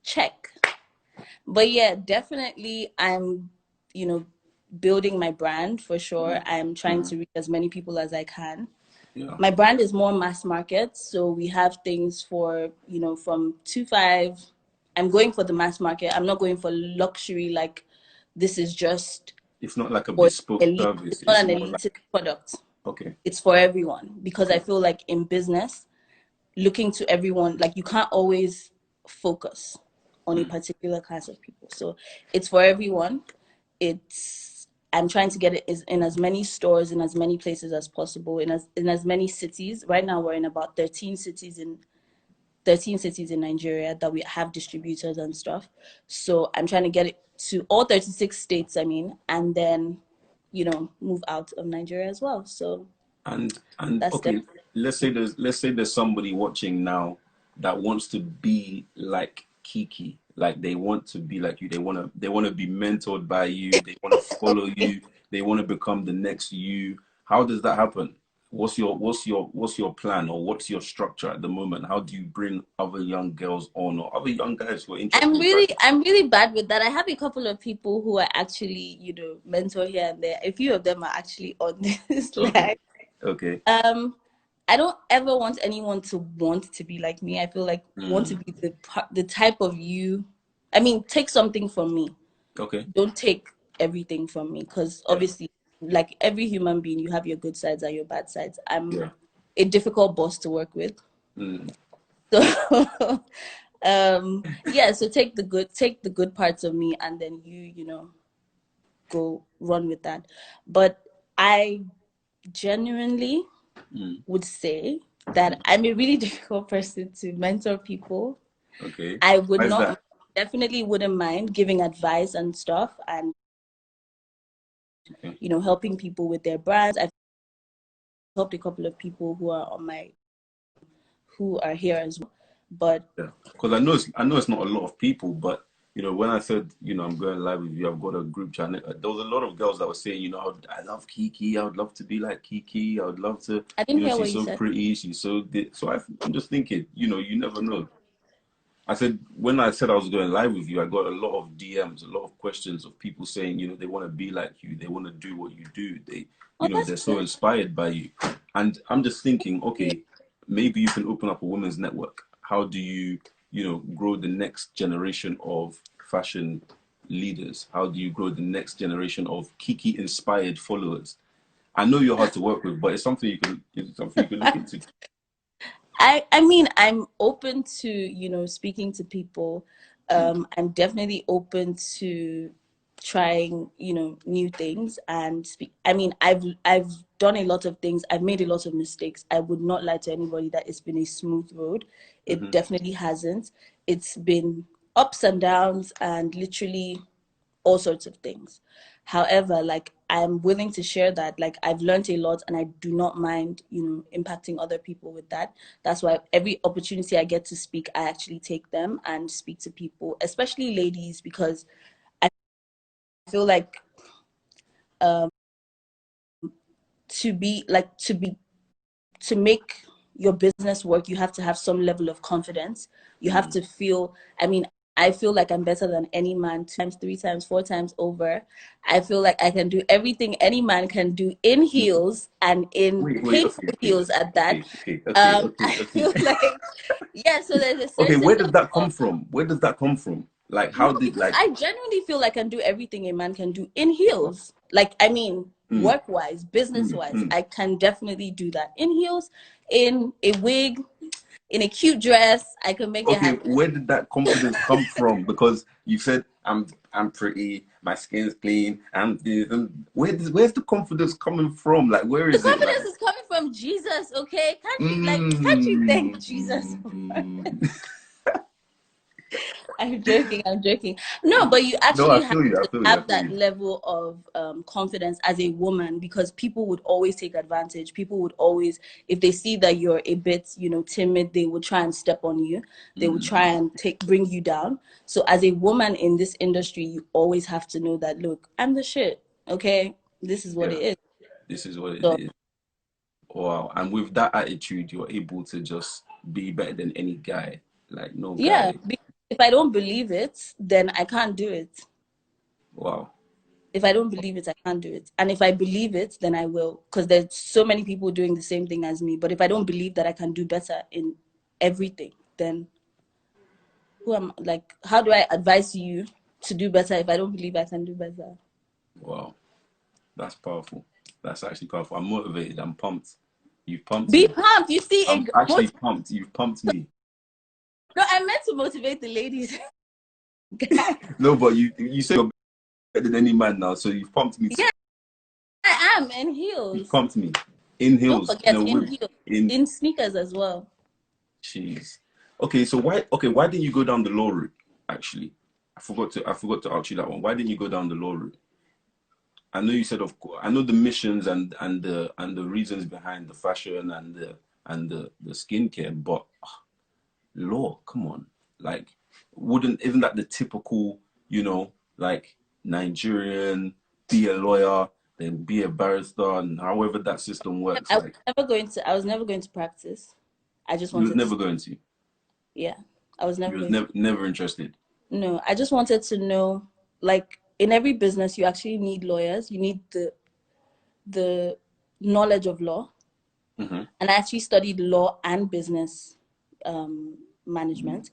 check. But yeah, definitely building my brand for sure. I'm trying to reach as many people as I can.
Yeah.
My brand is more mass market, so we have things for, from 2.5. I'm going for the mass market. I'm not going for luxury, like this is just
It's not like a
for
bespoke
elite.
service.
It's not
It's
an
more like,
elitist product.
okay.
It's for everyone, because I
Okay.
feel like in business, looking to everyone, like you can't always focus on a particular class of people. So it's for everyone. I'm trying to get it in as many stores, in as many places as possible, in as many cities. Right now we're in about 13 cities in Nigeria that we have distributors and stuff. So I'm trying to get it to all 36 states, and then, move out of Nigeria as well. So
And
that's
okay, let's say there's somebody watching now that wants to be like Kiki, like they want to be like you. They wanna be mentored by you. They wanna follow you. They wanna become the next you. How does that happen? what's your plan, or what's your structure at the moment? How do you bring other young girls on, or other young guys who are interested in fashion?
I'm really bad with that. I have a couple of people who are actually, mentor here and there. A few of them are actually on this
Okay.
line.
Okay.
I don't ever want anyone to want to be like me. I feel like want to
Mm.
be the type of you. I mean, take something from me.
Okay.
Don't take everything from me, because
Yeah.
obviously, like every human being, you have your good sides and your bad sides. I'm
Yeah.
a difficult boss to work with.
Mm.
So yeah, so take the good parts of me, and then go run with that. But I genuinely
Mm.
would say that I'm a really difficult person to mentor people.
Okay.
I would
Why is
not
that?
definitely wouldn't mind giving advice and stuff, and
Okay.
helping people with their brands. I've helped a couple of people who are here as well. But
Yeah, because I know it's not a lot of people, but when I said I'm going live with you, I've got a group channel. There was a lot of girls that were saying, I love Kiki. I would love to be like Kiki. I would love to,
I didn't hear what
she's
you
so
said.
pretty. She's so so I'm just thinking, you never know. I said when I said I was going live with you, I got a lot of DMs, a lot of questions of people saying, they want to be like you, they want to do what you do. They,
Oh, that's
they're so
good.
inspired by you. And I'm just thinking, okay, maybe you can open up a women's network. How do you, grow the next generation of fashion leaders? How do you grow the next generation of Kiki inspired followers? I know you're hard to work with, but it's something you can look into.
I mean, I'm open to, speaking to people.
Mm,
I'm definitely open to trying, new things and speak. I mean, I've done a lot of things. I've made a lot of mistakes. I would not lie to anybody that it's been a smooth road. It
hmm
definitely hasn't. It's been ups and downs and literally all sorts of things. However, like I'm willing to share that. Like I've learned a lot and I do not mind, impacting other people with that. That's why every opportunity I get to speak, I actually take them and speak to people, especially ladies, because I feel like to be like to make your business work, you have to have some level of confidence. You have
mm,
to feel, I mean, I feel like I'm better than any man 2 times, 3 times, 4 times over. I feel like I can do everything any man can do in
mm.
heels and in
Wait,
painful
okay, okay,
heels at that.
okay, okay, okay, okay,
I
okay.
feel like, yeah, so there's a
Okay,
certain
where did
level
that come
of,
from? Where does that come from? Like,
no,
how did
because
like?
I genuinely feel like I can do everything a man can do in heels. Like, I mean,
Mm,
work wise, business wise,
mm.
I can definitely do that in heels, in a wig, in a cute dress. I can make it
Okay,
happen.
where did that confidence come from? Because you said I'm pretty, my skin's clean, I'm this, and where's the confidence coming from? Like, where
The
is it? Like,
confidence is coming from Jesus, okay? Can't you thank Jesus?
mm.
I'm joking, I'm joking. No, but you
No, I
actually have
feel you. I
to
feel you. I
have
feel
that
you.
level of confidence as a woman, because people would always take advantage. People would always, if they see that you're a bit, timid, they would try and step on you. They would
Mm.
try and bring you down. So as a woman in this industry, you always have to know that, look, I'm the shit, okay? This is what
Yeah,
it is.
this is what it
So
is. Wow. And with that attitude, you're able to just be better than any guy. Like, no
yeah,
guy.
if I don't believe it, then I can't do it.
Wow.
If I don't believe it, I can't do it. And if I believe it, then I will. Because there's so many people doing the same thing as me. But if I don't believe that I can do better in everything, then how do I advise you to do better if I don't believe I can do better?
Wow. That's powerful. That's actually powerful. I'm motivated. I'm pumped. You've pumped
Be
me.
pumped. You see,
I'm actually pumped. You've pumped me.
no, I meant to motivate the ladies.
No, but you say you're better than any man now, so you've pumped me too.
Yeah, I am in
You've
heels.
pumped me. In
Don't
heels, in
forget,
a
in
whip,
heels,
in
in sneakers as well.
jeez. Okay, so why didn't you go down the law route? Actually, I forgot to ask you that one. Why didn't you go down the law route? I know you said of course. I know the missions and the reasons behind the fashion and the skincare, but law, come on. Like, wouldn't isn't that the typical, like Nigerian, be a lawyer, then be a barrister, and however that system works. Like
I was never going to practice. I just
you was
wanted
never
to,
going to.
yeah, I was
You
never
was
going to.
never interested.
No, I just wanted to know, like in every business, you actually need lawyers. You need the knowledge of law.
Mm-hmm.
And I actually studied law and business management.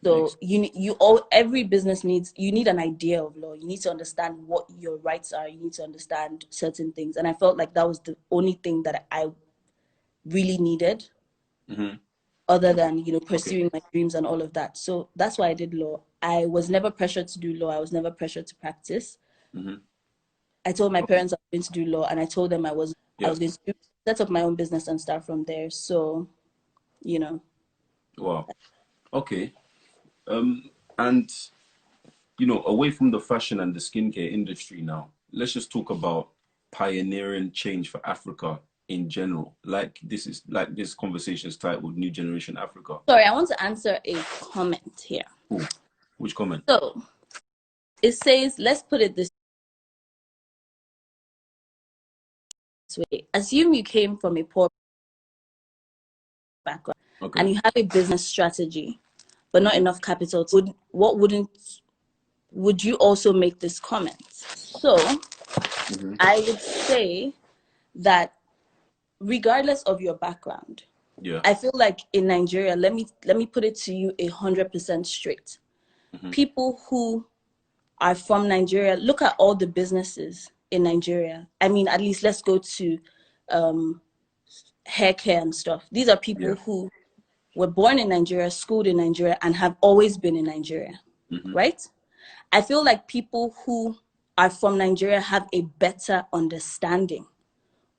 So
Makes
every business needs, you need an idea of law. You need to understand what your rights are. You need to understand certain things. And I felt like that was the only thing that I really needed,
mm-hmm.
other than,
Okay.
pursuing my dreams and all of that. So that's why I did law. I was never pressured to do law. I was never pressured to practice.
Mm-hmm.
I told my
Okay.
parents I was going to do law, and I told them I
Yeah.
was going to set up my own business and start from there. So, you know.
Wow. Okay. And away from the fashion and the skincare industry now, let's just talk about pioneering change for Africa in general. Like this conversation is titled New Generation Africa.
Sorry, I want to answer a comment here.
Cool. Which comment?
So it says, let's put it this way. Assume you came from a poor background and
Okay.
you have a business strategy, but not enough capital. Would you also make this comment? So
Mm-hmm.
I would say that regardless of your background,
Yeah.
I feel like in Nigeria, let me put it to you 100% straight.
Mm-hmm.
People who are from Nigeria, look at all the businesses in Nigeria. I mean, at least let's go to hair care and stuff. These are
Yeah.
people who were born in Nigeria, schooled in Nigeria, and have always been in Nigeria,
Mm-hmm.
right? I feel like people who are from Nigeria have a better understanding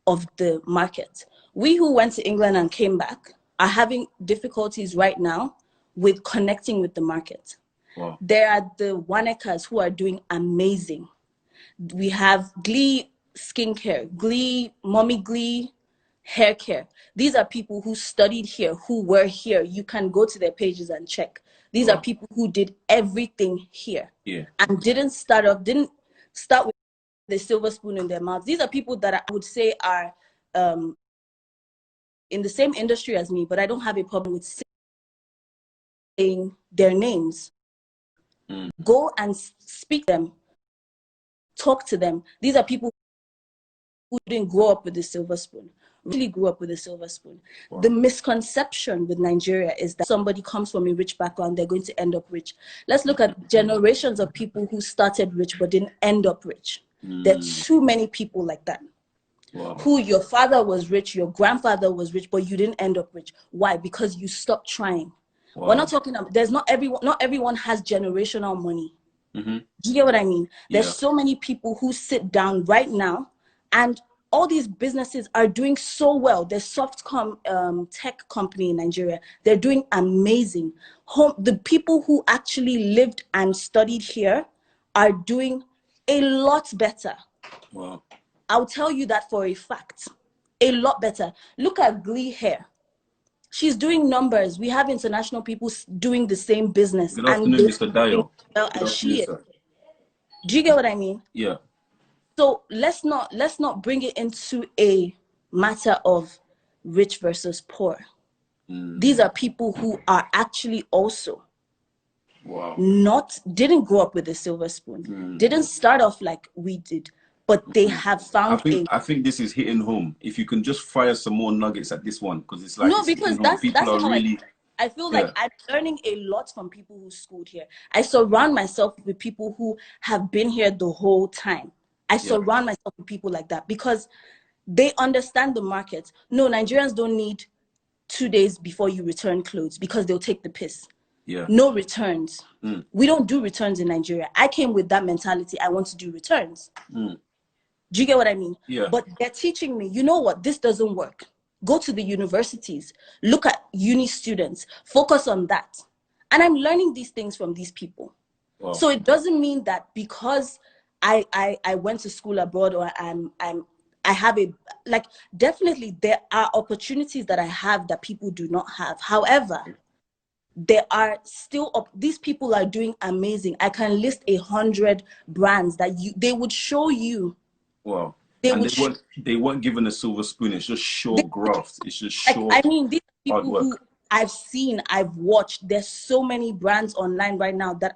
of the market. We who went to England and came back are having difficulties right now with connecting with the market.
Wow.
There are the Wanekas who are doing amazing. We have Glee skincare, Glee, Mommy Glee hair care. These are people who studied here, who were here. You can go to their pages and check. These are
Wow.
people who did everything here
Yeah.
and didn't start with the silver spoon in their mouth. These are people that I would say are in the same industry as me, but I don't have a problem with saying their names.
Mm.
Go and speak to them, talk to them. These are people who didn't grow up with the silver spoon, really grew up with a silver spoon.
Wow.
The misconception with Nigeria is that somebody comes from a rich background, they're going to end up rich. Let's look at generations of people who started rich but didn't end up rich. There are too many people like that.
Wow.
Who your father was rich, your grandfather was rich, but you didn't end up rich. Why? Because you stopped trying.
Wow.
We're not talking about, not everyone has generational money.
Mm-hmm.
Do you get what I mean?
Yeah.
There's so many people who sit down right now, and all these businesses are doing so well. There's tech company in Nigeria. They're doing amazing. The people who actually lived and studied here are doing a lot better.
Wow.
I'll tell you that for a fact. A lot better. Look at Glee Hair. She's doing numbers. We have international people doing the same business,
Good
and
afternoon,
they're
Mr.
doing
Dio.
as well
Good
as
afternoon,
she is.
sir.
Do you get what I mean?
Yeah.
So let's not bring it into a matter of rich versus poor. These are people who are actually also
Wow.
didn't grow up with a silver spoon, didn't start off like we did, but they have found
I think this is hitting home. If you can just fire some more nuggets at this one, because it's like
no,
it's hitting
because
home. People
that's
are
how
really
I feel
yeah.
like I'm learning a lot from people who schooled here. I surround myself with people who have been here the whole time. I surround myself with people like that because they understand the market. No, Nigerians don't need 2 days before you return clothes because they'll take the piss.
Yeah.
No returns. We don't do returns in Nigeria. I came with that mentality. I want to do returns. Do you get what I mean?
Yeah.
But they're teaching me, you know what, this doesn't work. Go to the universities, look at uni students, focus on that. And I'm learning these things from these people.
Wow.
So it doesn't mean that because I went to school abroad or I have definitely there are opportunities that I have that people do not have. However, there are still these people are doing amazing. I can list 100 brands that they would show you
Wow.
they
And
would
they weren't given a silver spoon. It's just
they,
sure graft. It's just
like,
sure
I mean, these are
hard
people who
work.
I've seen, I've watched. There's so many brands online right now that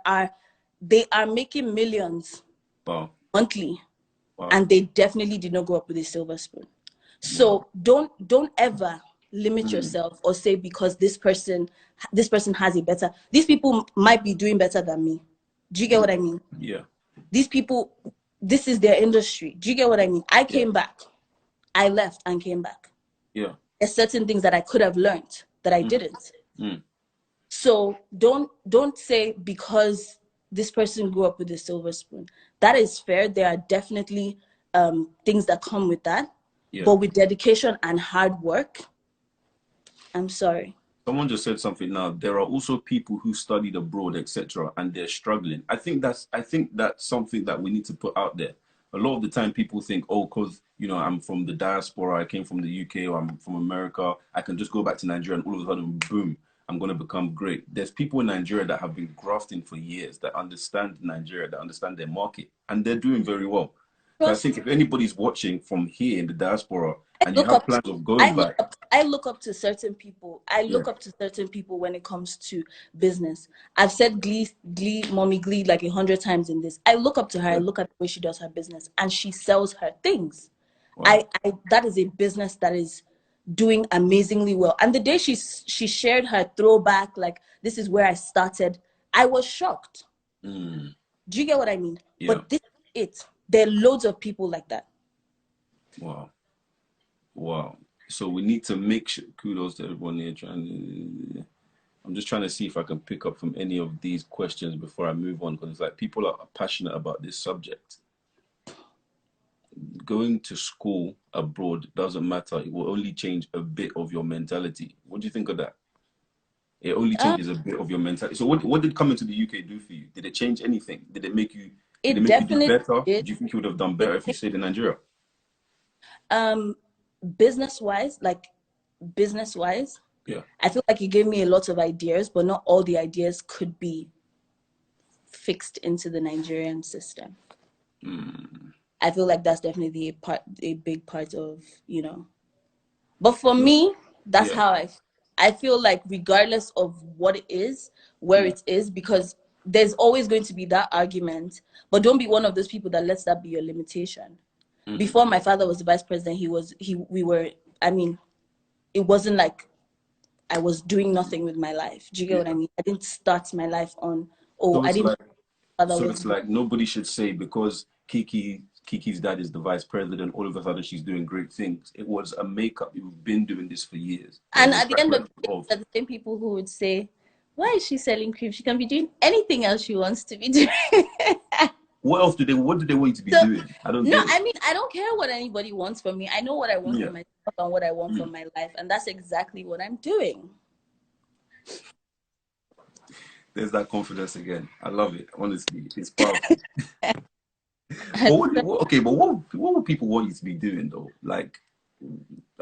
they are making millions
Wow.
monthly,
Wow.
and they definitely did not grow up with a silver spoon.
Wow.
So don't ever limit yourself or say because this person has a better. These people might be doing better than me. Do you get what I mean?
Yeah.
These people, this is their industry. Do you get what I mean? I
Yeah.
came back. I left and came back.
Yeah.
There's certain things that I could have learned that I didn't.
Mm.
So don't say because this person grew up with a silver spoon. That is fair. There are definitely things that come with that,
Yeah.
but with dedication and hard work, I'm sorry.
Someone just said something now. There are also people who studied abroad, etc., and they're struggling. I think that's something that we need to put out there. A lot of the time, people think, oh, because I'm from the diaspora, I came from the UK, or I'm from America, I can just go back to Nigeria, and all of a sudden, boom, I'm going to become great. There's people in Nigeria that have been grafting for years, that understand Nigeria, that understand their market, and they're doing very well. So I think
Trust.
if anybody's watching from here in the diaspora,
I
and you
look
have
up to
plans of going back,
I look up to certain people. I
yeah,
look up to certain people when it comes to business. I've said mommy glee like 100 times in this. I look up to her. I
yeah,
look at the way she does her business and she sells her things.
wow.
I that is a business that is doing amazingly well. And the day she shared her throwback, like this is where I started, I was shocked.
Mm,
Do you get what I mean?
yeah.
But this is it. There are loads of people like that.
Wow. Wow. So we need to make sure, kudos to everyone here I'm just trying to see if I can pick up from any of these questions before I move on, because it's like people are passionate about this subject. Going to school abroad doesn't matter. It will only change a bit of your mentality. What do you think of that? It only
Um,
changes a bit of your mentality. So what did coming to the UK do for you? Did it change anything? Did it
it
make you do
definitely
better?
did.
Do you think you would have done
It,
better if you stayed in Nigeria?
um, business wise, business wise,
Yeah.
I feel like it gave me a lot of ideas, but not all the ideas could be fixed into the Nigerian system.
Mm.
I feel like that's definitely a big part of. But for
No.
me, that's
Yeah.
how I feel like regardless of what it is, where
Mm.
it is, because there's always going to be that argument, but don't be one of those people that lets that be your limitation.
Mm-mm.
Before my father was the vice president, we were, I mean, it wasn't like I was doing nothing with my life. Do you get what I
Yeah.
mean? I didn't start my life on,
So
I
it's
didn't
like
father
so
was
it's like nobody should say because Kiki's dad is the vice president, all of a sudden she's doing great things. It was a makeup. You've been doing this for years. There
and
was a
at the
track
end of
record
the day,
of
they're the same people who would say, why is she selling cream? She can be doing anything else she wants to be doing.
what did they want you to be
So
doing? I don't
no,
get it.
I mean, I don't care what anybody wants from me. I know what I want for
Yeah.
myself and what I want
Mm.
from my life, and that's exactly what I'm doing.
There's that confidence again. I love it. Honestly, it's powerful. But what would people want you to be doing though? Like,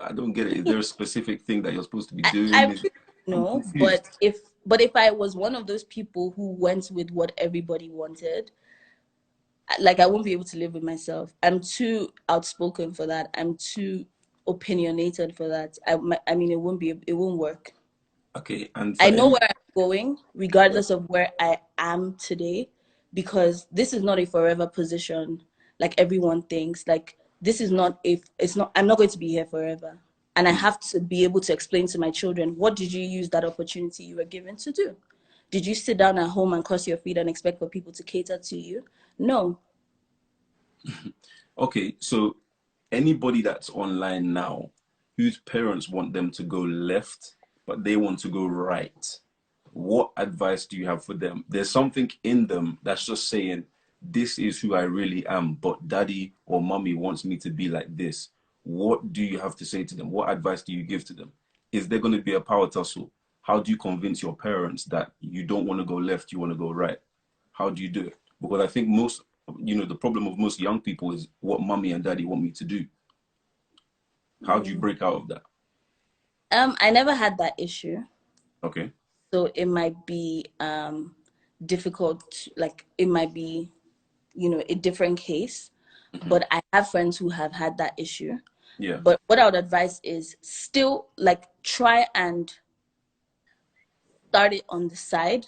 I don't get it. Is there a specific thing that you're supposed to be
I
doing?
really don't
I'm
know,
confused.
but if I was one of those people who went with what everybody wanted, like I won't be able to live with myself. I'm too outspoken for that. I'm too opinionated for that. I mean, it won't work.
Okay, and for
I know
any
where I'm going,
yeah.
regardless of where I am today, because this is not a forever position like everyone thinks. Like this is not a it's not I'm not going to be here forever. And I
Mm.
have to be able to explain to my children, what did you use that opportunity you were given to do? Did you sit down at home and cross your feet and expect for people to cater to you? No.
Okay, so anybody that's online now whose parents want them to go left, but they want to go right, what advice do you have for them? There's something in them that's just saying, this is who I really am, but daddy or mommy wants me to be like this. What do you have to say to them? What advice do you give to them? Is there going to be a power tussle? How do you convince your parents that you don't want to go left, you want to go right? How do you do it? Because I think the problem of most young people is what mommy and daddy want me to do. How do you
Mm.
break out of that?
I never had that issue.
Okay.
So it might be difficult, like it might be, a different case. but I have friends who have had that issue.
Yeah.
But what I would advise is still like try and start it on the side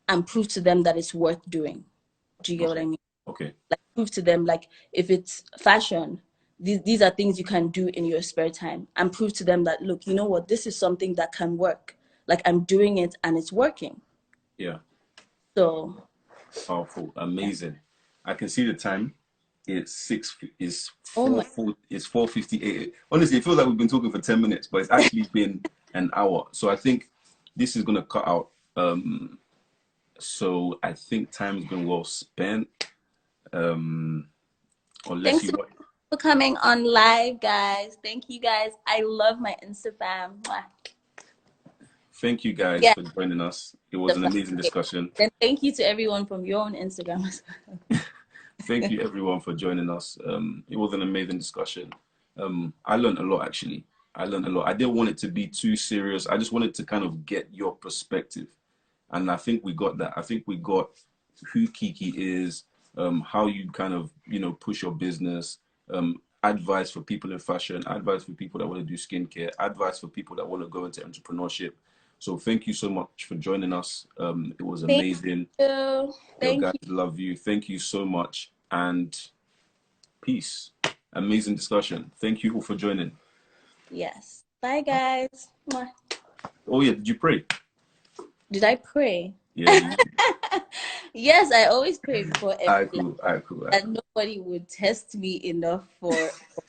and prove to them that it's worth doing. Do you get what I mean?
Okay.
Like prove to them, like if it's fashion, these are things you can do in your spare time, and prove to them that, look, you know what, this is something that can work. Like I'm doing it and it's working.
Yeah.
So
Powerful. Amazing. I can see the time. It's six. It's
oh my,
4:58. Honestly, it feels like we've been talking for 10 minutes, but it's actually been an hour. So I think this is gonna cut out. So I think time's been well spent. Unless
thanks
you
so much
want.
for coming on live, guys. Thank you guys. I love my Instagram. Mwah.
Thank you guys
Yeah,
for joining us. It
the
was an amazing discussion.
and thank you to everyone from your own Instagram as well.
Thank you everyone for joining us. It was an amazing discussion. I learned a lot actually. I learned a lot. I didn't want it to be too serious. I just wanted to kind of get your perspective. And I think we got that. I think we got who Kiki is, how you kind of, push your business, advice for people in fashion, advice for people that want to do skincare, advice for people that want to go into entrepreneurship. So thank you so much for joining us. It was
Thank
amazing.
you.
Yo,
Thank
guys,
you.
love you. Thank you so much. And peace. Amazing discussion. Thank you all for joining.
Yes. Bye, guys. Mwah.
Oh, yeah. Did you pray?
Did I pray?
Yeah. You,
Yes, I always pray before
all
every
right,
live,
cool. All right, cool. All right,
that
cool.
nobody would test me enough for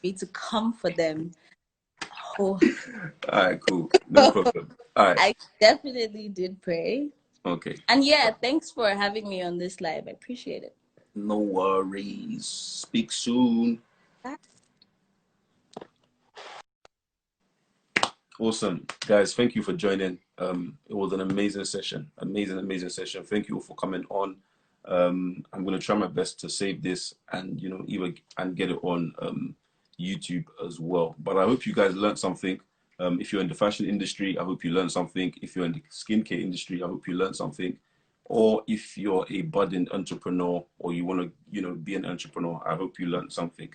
me to come for them. Oh,
All right, cool. No problem. All right.
I definitely did pray.
Okay.
And yeah, thanks for having me on this live. I appreciate it.
No worries. Speak soon.
Bye.
Awesome. Guys, thank you for joining. It was an amazing session. Amazing session. Thank you all for coming on. I'm gonna try my best to save this and either and get it on YouTube as well. But I hope you guys learned something. If you're in the fashion industry, I hope you learned something. If you're in the skincare industry, I hope you learned something. Or if you're a budding entrepreneur or you want to, be an entrepreneur, I hope you learned something.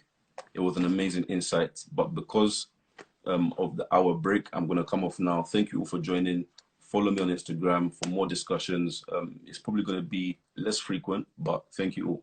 It was an amazing insight. But because of the hour break, I'm going to come off now. Thank you all for joining. Follow me on Instagram for more discussions. It's probably going to be less frequent, but thank you all.